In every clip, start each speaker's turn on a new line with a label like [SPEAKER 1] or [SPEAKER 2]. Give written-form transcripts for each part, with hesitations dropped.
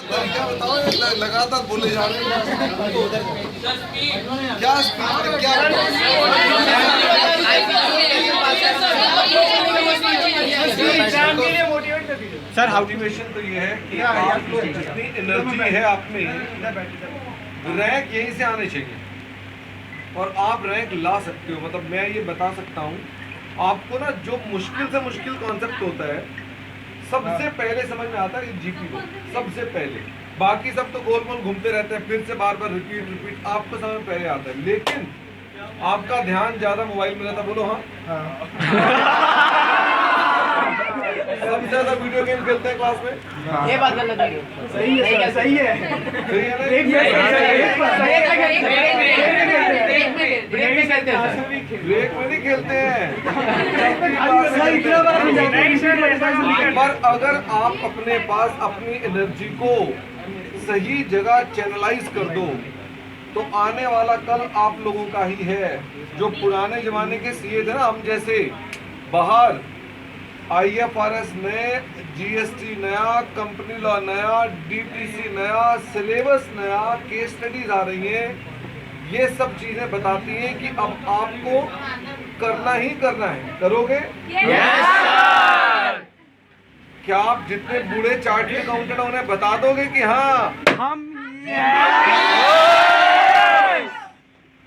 [SPEAKER 1] क्या बताओ, लगातार बोले जा रहे हैं। क्या स्पीड, क्या
[SPEAKER 2] सर
[SPEAKER 1] मोटिवेशन तो ये है कि आप लोग जितनी एनर्जी है आप में, रैंक यहीं से आने चाहिए और आप रैंक ला सकते हो। मतलब मैं ये बता सकता हूँ आपको ना, जो मुश्किल से मुश्किल कॉन्सेप्ट होता है सबसे पहले समझ में आता है जीपी को, सबसे पहले। बाकी सब तो गोल गोल घूमते रहते हैं, फिर से बार बार रिपीट आपको समझ में पहले आता है। लेकिन आपका ध्यान ज्यादा मोबाइल में रहता। बोलो हाँ। सबसे ज्यादा वीडियो गेम खेलते हैं क्लास में।
[SPEAKER 3] ये बात गलत है।
[SPEAKER 2] सही है, सही है।
[SPEAKER 1] ब्रेक में नहीं खेलते हैं। पर अगर आप अपने पास अपनी एनर्जी को सही जगह चैनलाइज कर दो तो आने वाला कल आप लोगों का ही है। जो पुराने जमाने के सीए थे ना, हम जैसे, बाहर IFRS नए, GST नया, कंपनी लॉ नया, DTC नया, सिलेबस नया, केस स्टडीज आ रही हैं। ये सब चीजें बताती हैं कि अब आपको करना ही करना है। करोगे? क्या आप जितने बूढ़े चार्टर्ड अकाउंटेंट उन्हें बता दोगे कि हाँ
[SPEAKER 2] हम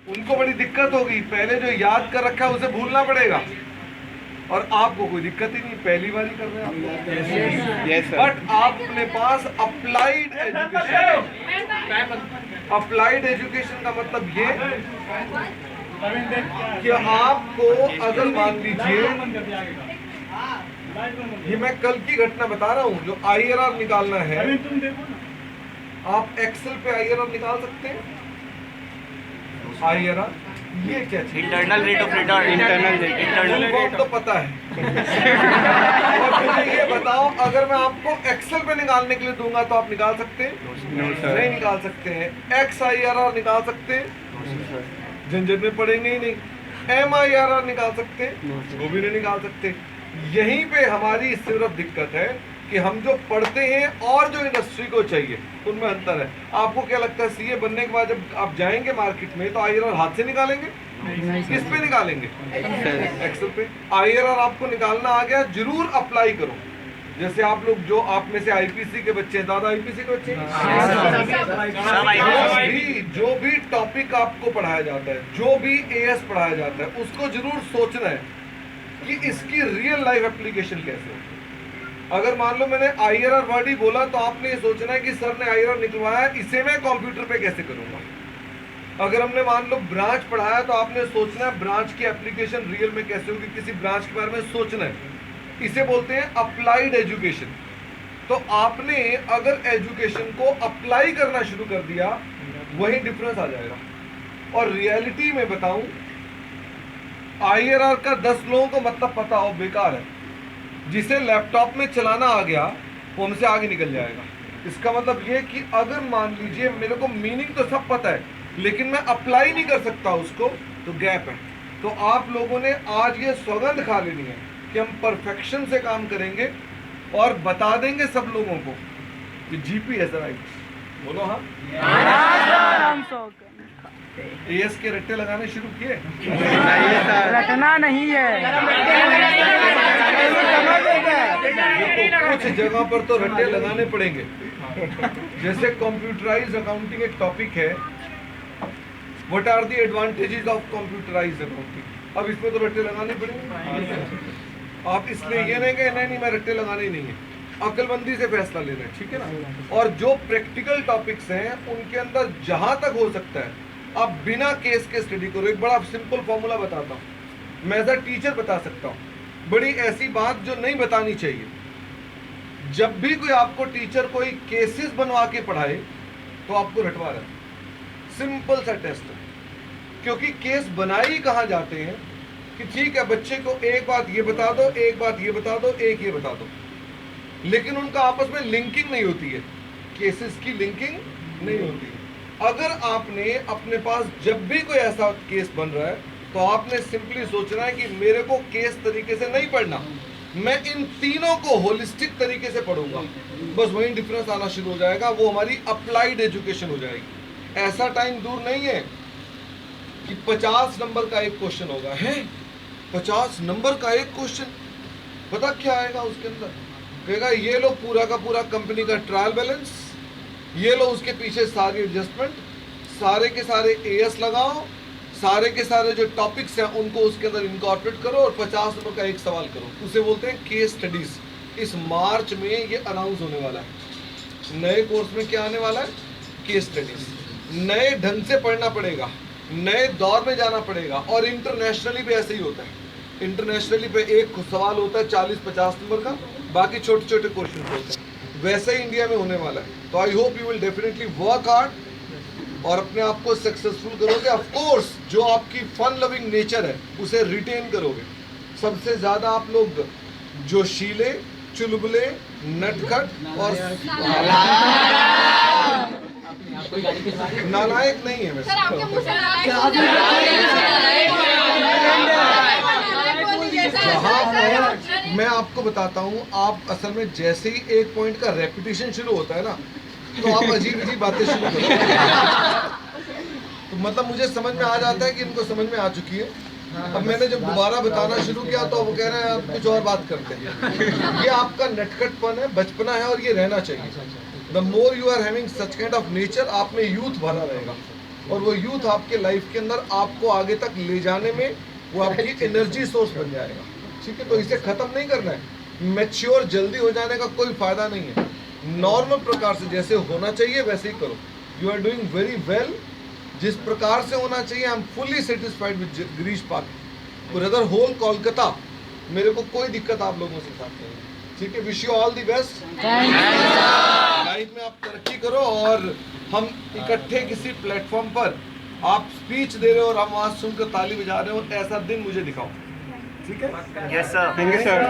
[SPEAKER 1] उनको बड़ी दिक्कत होगी, पहले जो याद कर रखा है उसे भूलना पड़ेगा। और आपको कोई दिक्कत ही नहीं, पहली बार ही कर रहे हैं आप। बट आप अपने पास अप्लाइड एजुकेशन, अप्लाइड एजुकेशन का मतलब ये कि आपको, अगर मान लीजिए, ये मैं कल की घटना बता रहा हूँ, जो IRR निकालना है, आप एक्सेल पे IRR निकाल सकते हैं। IRR ये क्या चीज?
[SPEAKER 3] Internal rate of return.
[SPEAKER 1] Internal तो पता है। और मुझे ये बताओ, अगर मैं आपको एक्सेल पे निकालने के लिए दूंगा तो आप निकाल सकते हैं? नहीं निकाल सकते हैं। XIRR निकाल सकते हैं? झंझट में पड़ेंगे ही नहीं। MIRR निकाल सकते हैं? वो भी नहीं निकाल सकते। यहीं पे हमारी सिर्फ दिक्कत है कि हम जो पढ़ते हैं और जो इंडस्ट्री को चाहिए उनमें अंतर है। आपको क्या लगता है, सीए बनने के बाद जब आप जाएंगे मार्केट में तो IRR हाथ से निकालेंगे? किस पे निकालेंगे? एक्सेल पे। IRR आपको निकालना आ गया, जरूर अप्लाई करो। जैसे आप लोग, जो आप में से IPC के बच्चे हैं, दादा IPC के बच्चे, जो भी टॉपिक आपको पढ़ाया जाता है, जो भी AS पढ़ाया जाता है, उसको जरूर सोचना है कि इसकी रियल लाइफ एप्लीकेशन कैसे है। अगर मान लो मैंने IRR वर्ड ही बोला तो आपने ये सोचना है कि सर ने IRR निकलवाया, इसे मैं कंप्यूटर पे कैसे करूंगा। अगर हमने मान लो ब्रांच पढ़ाया तो आपने सोचना है ब्रांच की एप्लीकेशन रियल में कैसे होगी, किसी ब्रांच के बारे में सोचना है। इसे बोलते हैं अप्लाइड एजुकेशन। तो आपने अगर एजुकेशन को अप्लाई करना शुरू कर दिया, वही डिफरेंस आ जाएगा। और रियलिटी में बताऊं, IRR का 10 लोगों को मतलब पता हो बेकार है। जिसे लैपटॉप में चलाना आ गया वो हमसे आगे निकल जाएगा। इसका मतलब ये कि अगर मान लीजिए मेरे को मीनिंग तो सब पता है लेकिन मैं अप्लाई नहीं कर सकता उसको, तो गैप है। तो आप लोगों ने आज ये सौगंध खा लेनी है कि हम परफेक्शन से काम करेंगे और बता देंगे सब लोगों को कि GP है राइट। बोलो हाँ। AS के रट्टे लगाने शुरू किए?
[SPEAKER 2] रटना नहीं है।
[SPEAKER 1] कुछ जगह पर तो रट्टे लगाने पड़ेंगे। जैसे कंप्यूटराइज्ड अकाउंटिंग एक टॉपिक है। What are the advantages of computerized accounting? अब इसमें तो रट्टे लगाने पड़ेंगे। आप इसलिए ये नहीं कहें नहीं मैं रट्टे लगाने ही नहीं है, अक्लमंदी से फैसला लेना है, ठीक है ना। और जो प्रैक्टिकल टॉपिक्स हैं उनके अंदर जहां तक हो सकता है आप बिना केस के स्टडी करो। एक बड़ा सिंपल फॉर्मूला बताता हूँ, मैं एज अ टीचर बता सकता हूँ। बड़ी ऐसी बात जो नहीं बतानी चाहिए, जब भी कोई आपको टीचर कोई केसेस बनवा के पढ़ाए तो आपको रटवा रहा है। सिंपल सा टेस्ट है, क्योंकि केस बनाए ही कहाँ जाते हैं कि ठीक है बच्चे को एक बात ये बता दो, एक बात ये बता दो, एक ये बता दो, लेकिन उनका आपस में लिंकिंग नहीं होती है, केसेस की लिंकिंग नहीं होती है। अगर आपने अपने पास जब भी कोई ऐसा केस बन रहा है तो आपने सिंपली सोचना है कि मेरे को केस तरीके से नहीं पढ़ना, मैं इन तीनों को होलिस्टिक तरीके से पढ़ूंगा, बस वहीं डिफरेंस आना शुरू हो जाएगा, वो हमारी अप्लाइड एजुकेशन हो जाएगी। ऐसा टाइम दूर नहीं है कि 50 नंबर का एक क्वेश्चन होगा, है 50 नंबर का एक क्वेश्चन, पता क्या आएगा उसके अंदर? कहेगा ये लो पूरा का पूरा कंपनी का ट्रायल बैलेंस, ये लो उसके पीछे सारी एडजस्टमेंट, सारे के सारे एएस लगाओ, सारे के सारे जो टॉपिक्स हैं उनको उसके अंदर इनकॉर्पोरेट करो और 50 नंबर का एक सवाल करो। उसे बोलते हैं केस स्टडीज। इस मार्च में ये अनाउंस होने वाला है। नए कोर्स में क्या आने वाला है? Case studies. नए ढंग से पढ़ना पड़ेगा, नए दौर में जाना पड़ेगा। और इंटरनेशनली भी ऐसे ही होता है। इंटरनेशनली पे एक सवाल होता है 40-50 नंबर का, बाकी छोटे छोटे क्वेश्चन होते हैं। वैसे ही इंडिया में होने वाला है। तो I hope you will definitely work hard और अपने आप को सक्सेसफुल करोगे। ऑफ कोर्स जो आपकी फन लविंग नेचर है उसे रिटेन करोगे। सबसे ज्यादा आप लोग जोशीले, चुलबुले, नटखट और नालायक नहीं है वैसे।
[SPEAKER 4] सर आपके मुंह से नालायक
[SPEAKER 1] मैं आपको बताता हूँ, आप असल में जैसे ही एक पॉइंट का रेपिटेशन शुरू होता है ना, तो आप अजीब अजीब बातें शुरू करते हैं। तो मतलब मुझे समझ में आ जाता है कि इनको समझ में आ चुकी है। अब मैंने जब दोबारा बताना शुरू किया तो वो कह रहे हैं आप कुछ और बात करते हैं। ये आपका नटखटपन है, बचपना है और ये रहना चाहिए। The more you are having such kind of nature, आप में यूथ भरा रहेगा और वो यूथ आपके लाइफ के अंदर आपको आगे तक ले जाने में वो आपकी एनर्जी सोर्स बन जाएगा। ठीक है, तो इसे खत्म नहीं करना है। मैच्योर जल्दी हो जाने का कोई फायदा नहीं है। नॉर्मल प्रकार से जैसे होना चाहिए वैसे ही करो। You are doing very well. जिस प्रकार से होना चाहिए, I am fully satisfied with Girish Patil. Brother whole Kolkata, मेरे को कोई दिक्कत आप लोगों से साथ नहीं है। ठीक है, wish you all the best. Life में आप तरक्की करो और हम इकट्ठे किसी प्लेटफॉर्म पर आप स्पीच दे रहे हो और हम वहां सुनकर ताली बजा रहे हो, ऐसा दिन मुझे दिखाओ। ठीक है,
[SPEAKER 3] yes sir.
[SPEAKER 2] Thank you sir.